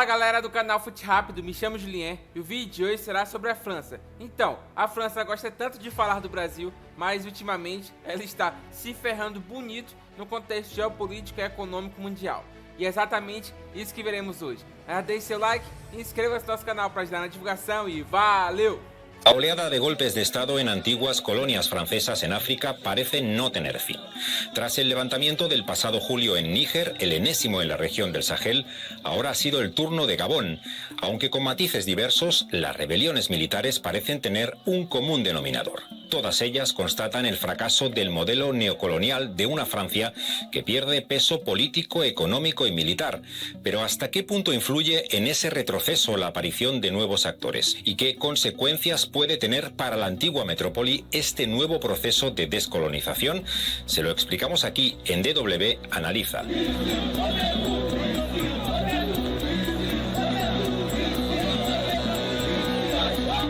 Fala galera do canal Fute Rápido, me chamo Julien e o vídeo de hoje será sobre a França. Então, a França gosta tanto de falar do Brasil, mas ultimamente ela está se ferrando bonito no contexto geopolítico e econômico mundial. E é exatamente isso que veremos hoje. Deixe seu like e inscreva-se no nosso canal para ajudar na divulgação e valeu! La oleada de golpes de Estado en antiguas colonias francesas en África parece no tener fin. Tras el levantamiento del pasado julio en Níger, el enésimo en la región del Sahel, ahora ha sido el turno de Gabón. Aunque con matices diversos, las rebeliones militares parecen tener un común denominador. Todas ellas constatan el fracaso del modelo neocolonial de una Francia que pierde peso político, económico y militar. Pero ¿hasta qué punto influye en ese retroceso la aparición de nuevos actores? ¿Y qué consecuencias puede tener para la antigua metrópoli este nuevo proceso de descolonización? Se lo explicamos aquí en DW Analiza.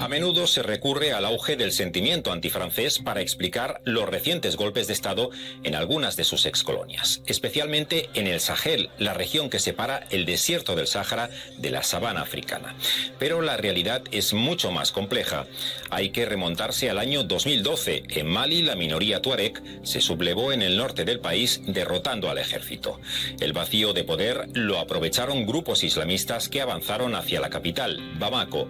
A menudo se recurre al auge del sentimiento antifrancés para explicar los recientes golpes de Estado en algunas de sus excolonias, especialmente en el Sahel, la región que separa el desierto del Sáhara de la sabana africana. Pero la realidad es mucho más compleja. Hay que remontarse al año 2012. En Mali, la minoría tuareg se sublevó en el norte del país, derrotando al ejército. El vacío de poder lo aprovecharon grupos islamistas que avanzaron hacia la capital, Bamako.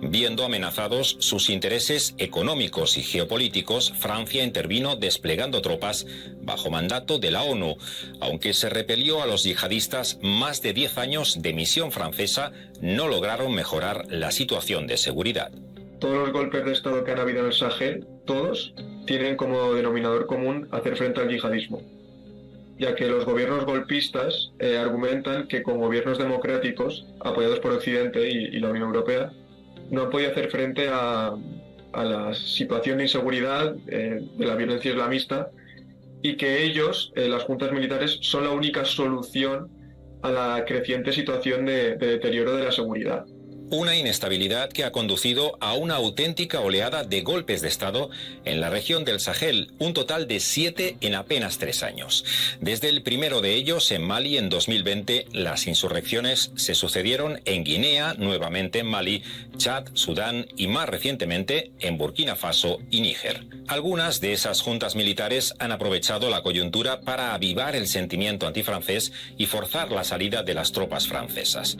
Viendo amenazados sus intereses económicos y geopolíticos, Francia intervino desplegando tropas bajo mandato de la ONU. Aunque se repelió a los yihadistas, más de 10 años de misión francesa no lograron mejorar la situación de seguridad. Todos los golpes de Estado que han habido en el Sahel, todos, tienen como denominador común hacer frente al yihadismo, ya que los gobiernos golpistas argumentan que con gobiernos democráticos, apoyados por Occidente y la Unión Europea, no han podido hacer frente a la situación de inseguridad, de la violencia islamista, y que ellos, las juntas militares, son la única solución a la creciente situación de deterioro de la seguridad. Una inestabilidad que ha conducido a una auténtica oleada de golpes de Estado en la región del Sahel, un total de 7 en apenas 3 años. Desde el primero de ellos, en Mali, en 2020, las insurrecciones se sucedieron en Guinea, nuevamente en Mali, Chad, Sudán y más recientemente en Burkina Faso y Níger. Algunas de esas juntas militares han aprovechado la coyuntura para avivar el sentimiento antifrancés y forzar la salida de las tropas francesas.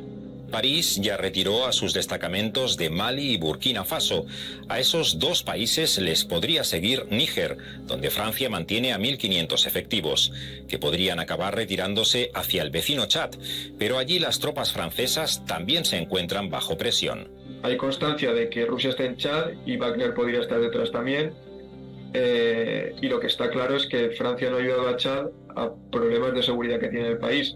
París ya retiró a sus destacamentos de Mali y Burkina Faso. A esos dos países les podría seguir Níger, donde Francia mantiene a 1.500 efectivos, que podrían acabar retirándose hacia el vecino Chad, pero allí las tropas francesas también se encuentran bajo presión. Hay constancia de que Rusia está en Chad y Wagner podría estar detrás también, y lo que está claro es que Francia no ha ayudado a Chad a problemas de seguridad que tiene el país.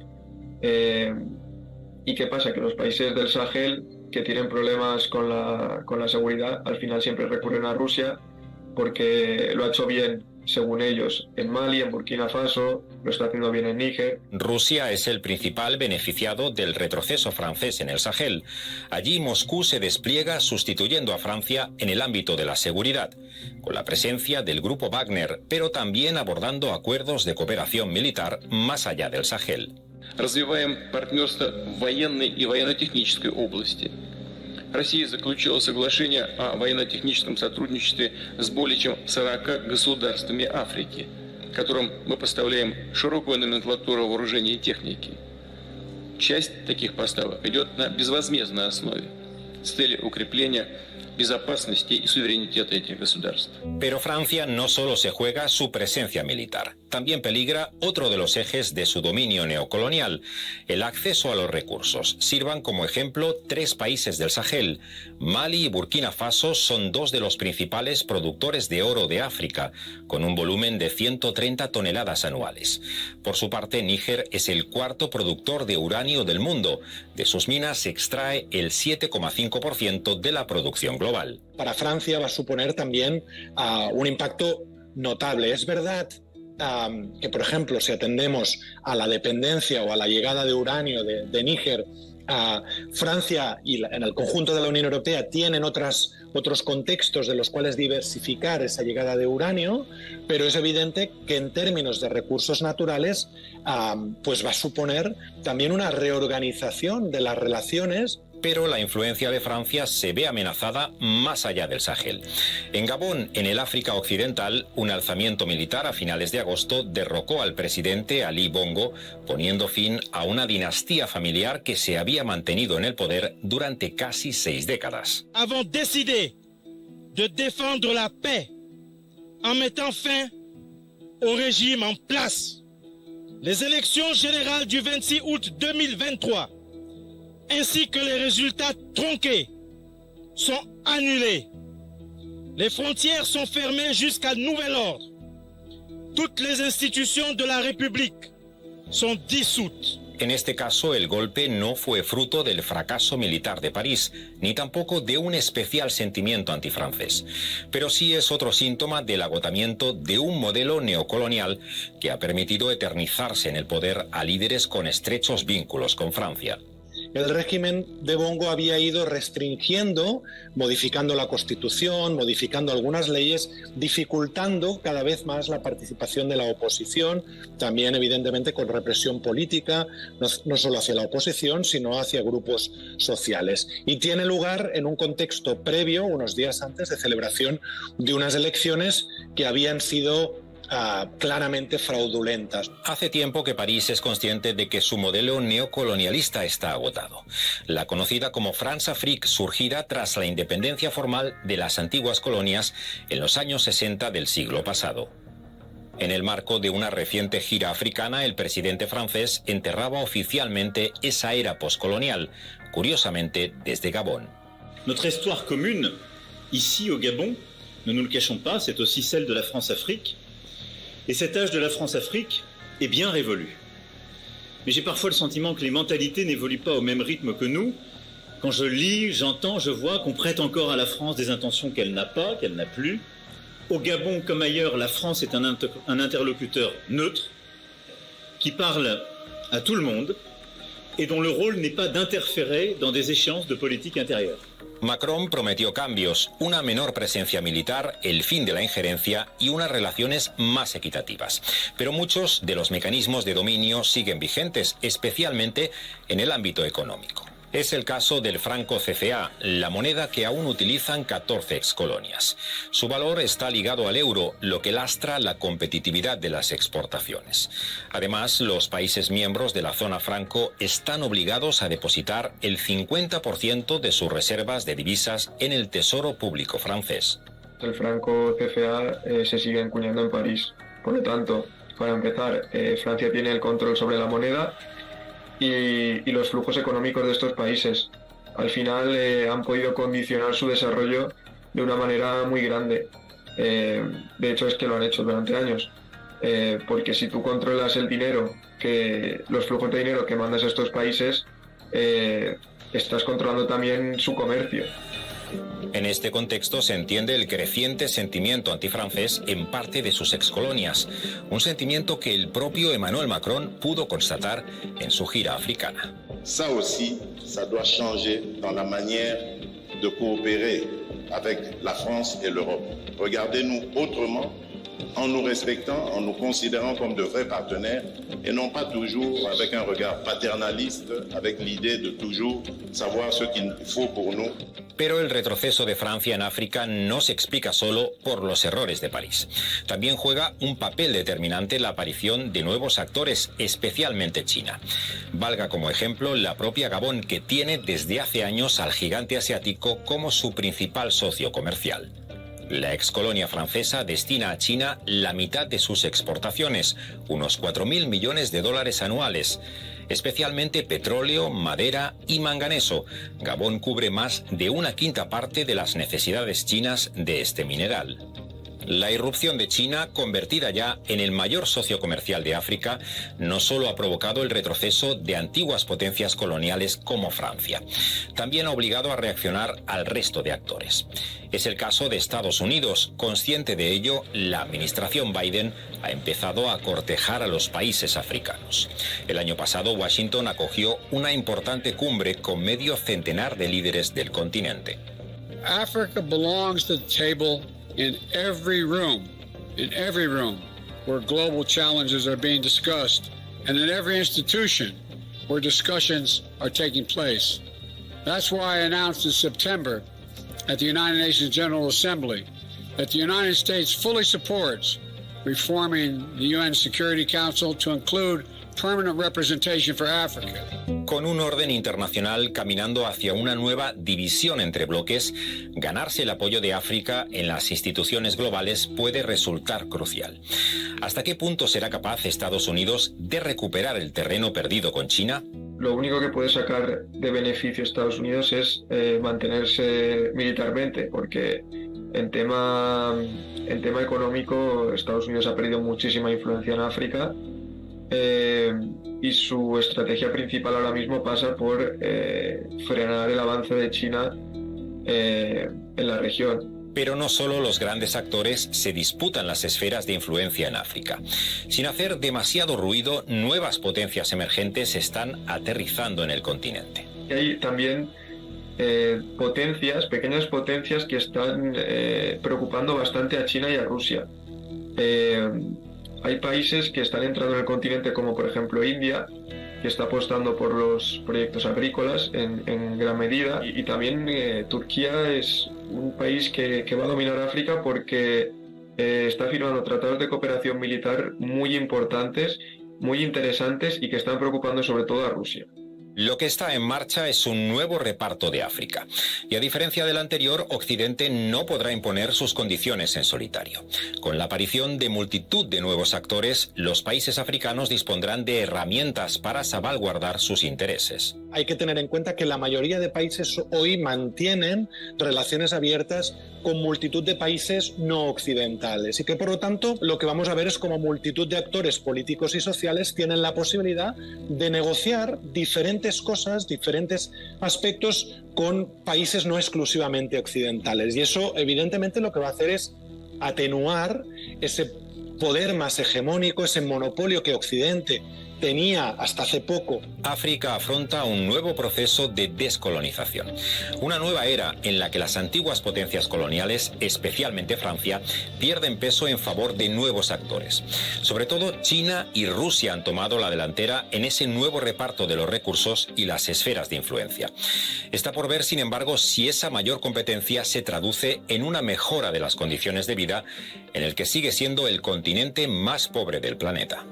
¿Y qué pasa? Que los países del Sahel que tienen problemas con la seguridad al final siempre recurren a Rusia porque lo ha hecho bien, según ellos, en Mali, en Burkina Faso, lo está haciendo bien en Níger. Rusia es el principal beneficiado del retroceso francés en el Sahel. Allí Moscú se despliega sustituyendo a Francia en el ámbito de la seguridad, con la presencia del grupo Wagner, pero también abordando acuerdos de cooperación militar más allá del Sahel. Развиваем партнерство в военной и военно-технической области. Россия заключила соглашение о военно-техническом сотрудничестве с более чем 40 государствами Африки, которым мы поставляем широкую номенклатуру вооружений и техники. Часть таких поставок идет на безвозмездной основе с целью укрепления безопасности y suverenidad de этих государств. Pero Francia no solo se juega su presencia militar, también peligra otro de los ejes de su dominio neocolonial, el acceso a los recursos. Sirvan como ejemplo 3 países del Sahel. Mali y Burkina Faso son 2 de los principales productores de oro de África, con un volumen de 130 toneladas anuales. Por su parte, Níger es el 4º productor de uranio del mundo. De sus minas se extrae el 7,5% de la producción global. Para Francia va a suponer también un impacto notable. Es verdad que, por ejemplo, si atendemos a la dependencia o a la llegada de uranio de Níger, Francia y en el conjunto de la Unión Europea tienen otras otros contextos de los cuales diversificar esa llegada de uranio, pero es evidente que en términos de recursos naturales pues va a suponer también una reorganización de las relaciones. Pero la influencia de Francia se ve amenazada más allá del Sahel. En Gabón, en el África Occidental, un alzamiento militar a finales de agosto derrocó al presidente Ali Bongo, poniendo fin a una dinastía familiar que se había mantenido en el poder durante casi 6 décadas. Avons décidé de défendre la paix en mettant fin au régime en place. Les élections générales du 26 août 2023 ainsi que les résultats tronqués sont annulés. Les frontières sont fermées jusqu'à nouvel ordre. Toutes les institutions de la République sont dissoutes. En este caso, el golpe no fue fruto del fracaso militar de París, ni tampoco de un especial sentimiento antifrancés. Pero sí es otro síntoma del agotamiento de un modelo neocolonial que ha permitido eternizarse en el poder a líderes con estrechos vínculos con Francia. El régimen de Bongo había ido restringiendo, modificando la Constitución, modificando algunas leyes, dificultando cada vez más la participación de la oposición, también evidentemente con represión política, no solo hacia la oposición, sino hacia grupos sociales. Y tiene lugar en un contexto previo, unos días antes de celebración de unas elecciones que habían sido claramente fraudulentas. Hace tiempo que París es consciente de que su modelo neocolonialista está agotado. La conocida como France-Afrique, surgida tras la independencia formal de las antiguas colonias en los años 60 del siglo pasado. En el marco de una reciente gira africana, el presidente francés enterraba oficialmente esa era postcolonial, curiosamente desde Gabón. Notre histoire commune, ici au Gabon, ne nous le cachons pas, c'est aussi celle de la France-Afrique. Et cet âge de la France-Afrique est bien révolu. Mais j'ai parfois le sentiment que les mentalités n'évoluent pas au même rythme que nous. Quand je lis, j'entends, je vois qu'on prête encore à la France des intentions qu'elle n'a pas, qu'elle n'a plus. Au Gabon comme ailleurs, la France est un interlocuteur neutre, qui parle à tout le monde et dont le rôle n'est pas d'interférer dans des échéances de politique intérieure. Macron prometió cambios, una menor presencia militar, el fin de la injerencia y unas relaciones más equitativas. Pero muchos de los mecanismos de dominio siguen vigentes, especialmente en el ámbito económico. Es el caso del franco CFA, la moneda que aún utilizan 14 excolonias. Su valor está ligado al euro, lo que lastra la competitividad de las exportaciones. Además, los países miembros de la zona franco están obligados a depositar el 50% de sus reservas de divisas en el Tesoro Público francés. El franco CFA se sigue acuñando en París. Por lo tanto, para empezar, Francia tiene el control sobre la moneda y los flujos económicos de estos países. Al final han podido condicionar su desarrollo de una manera muy grande. De hecho es que lo han hecho durante años. Porque si tú controlas el dinero, los flujos de dinero que mandas a estos países, estás controlando también su comercio. En este contexto se entiende el creciente sentimiento antifrancés en parte de sus excolonias, un sentimiento que el propio Emmanuel Macron pudo constatar en su gira africana. Ça aussi, ça doit changer dans la manière de coopérer avec la France et l'Europe. Regardez-nous autrement, en nous respectant, en nous considérant comme de vrais partenaires et non pas toujours avec un regard paternaliste, avec l'idée de toujours savoir ce qu'il faut pour nous. Pero el retroceso de Francia en África no se explica solo por los errores de París. También juega un papel determinante la aparición de nuevos actores, especialmente China. Valga como ejemplo la propia Gabón, que tiene desde hace años al gigante asiático como su principal socio comercial. La excolonia francesa destina a China la mitad de sus exportaciones, unos 4.000 millones de dólares anuales, especialmente petróleo, madera y manganeso. Gabón cubre más de una quinta parte de las necesidades chinas de este mineral. La irrupción de China, convertida ya en el mayor socio comercial de África, no solo ha provocado el retroceso de antiguas potencias coloniales como Francia, también ha obligado a reaccionar al resto de actores. Es el caso de Estados Unidos. Consciente de ello, la administración Biden ha empezado a cortejar a los países africanos. El año pasado, Washington acogió una importante cumbre con medio centenar de líderes del continente. Africa belongs to the table in every room where global challenges are being discussed, and in every institution where discussions are taking place. That's why I announced in September at the United Nations General Assembly that the United States fully supports reforming the UN Security Council to include permanent representation for Africa. Con un orden internacional caminando hacia una nueva división entre bloques, ganarse el apoyo de África en las instituciones globales puede resultar crucial. ¿Hasta qué punto será capaz Estados Unidos de recuperar el terreno perdido con China? Lo único que puede sacar de beneficio Estados Unidos es mantenerse militarmente, porque en tema económico Estados Unidos ha perdido muchísima influencia en África. Y su estrategia principal ahora mismo pasa por frenar el avance de China en la región. Pero no solo los grandes actores se disputan las esferas de influencia en África. Sin hacer demasiado ruido, nuevas potencias emergentes están aterrizando en el continente. Hay también pequeñas potencias que están preocupando bastante a China y a Rusia. Hay países que están entrando en el continente, como por ejemplo India, que está apostando por los proyectos agrícolas en gran medida. Y también Turquía es un país que va a dominar África porque está firmando tratados de cooperación militar muy importantes, muy interesantes y que están preocupando sobre todo a Rusia. Lo que está en marcha es un nuevo reparto de África. Y a diferencia del anterior, Occidente no podrá imponer sus condiciones en solitario. Con la aparición de multitud de nuevos actores, los países africanos dispondrán de herramientas para salvaguardar sus intereses. Hay que tener en cuenta que la mayoría de países hoy mantienen relaciones abiertas con multitud de países no occidentales y que por lo tanto lo que vamos a ver es como multitud de actores políticos y sociales tienen la posibilidad de negociar diferentes cosas, diferentes aspectos con países no exclusivamente occidentales, y eso evidentemente lo que va a hacer es atenuar ese poder más hegemónico, ese monopolio que Occidente tenía hasta hace poco. África afronta un nuevo proceso de descolonización, una nueva era en la que las antiguas potencias coloniales, especialmente Francia, pierden peso en favor de nuevos actores. Sobre todo China y Rusia han tomado la delantera en ese nuevo reparto de los recursos y las esferas de influencia. Está por ver, sin embargo, si esa mayor competencia se traduce en una mejora de las condiciones de vida en el que sigue siendo el continente más pobre del planeta.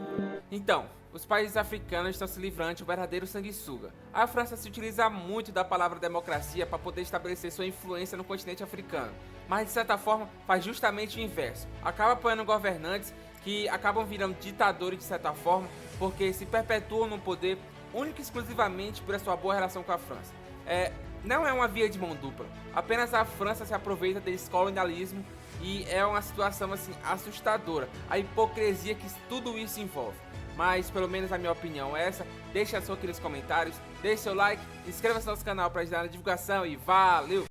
Então, os países africanos estão se livrando de um verdadeiro sanguessuga. A França se utiliza muito da palavra democracia para poder estabelecer sua influência no continente africano, mas de certa forma faz justamente o inverso. Acaba apoiando governantes que acabam virando ditadores de certa forma, porque se perpetuam no poder única e exclusivamente por sua boa relação com a França. Não é uma via de mão dupla, apenas a França se aproveita desse colonialismo e é uma situação assim assustadora, a hipocrisia que tudo isso envolve. Mas pelo menos a minha opinião é essa. Deixa a sua aqui nos comentários, deixe seu like, inscreva-se no nosso canal para ajudar na divulgação e valeu!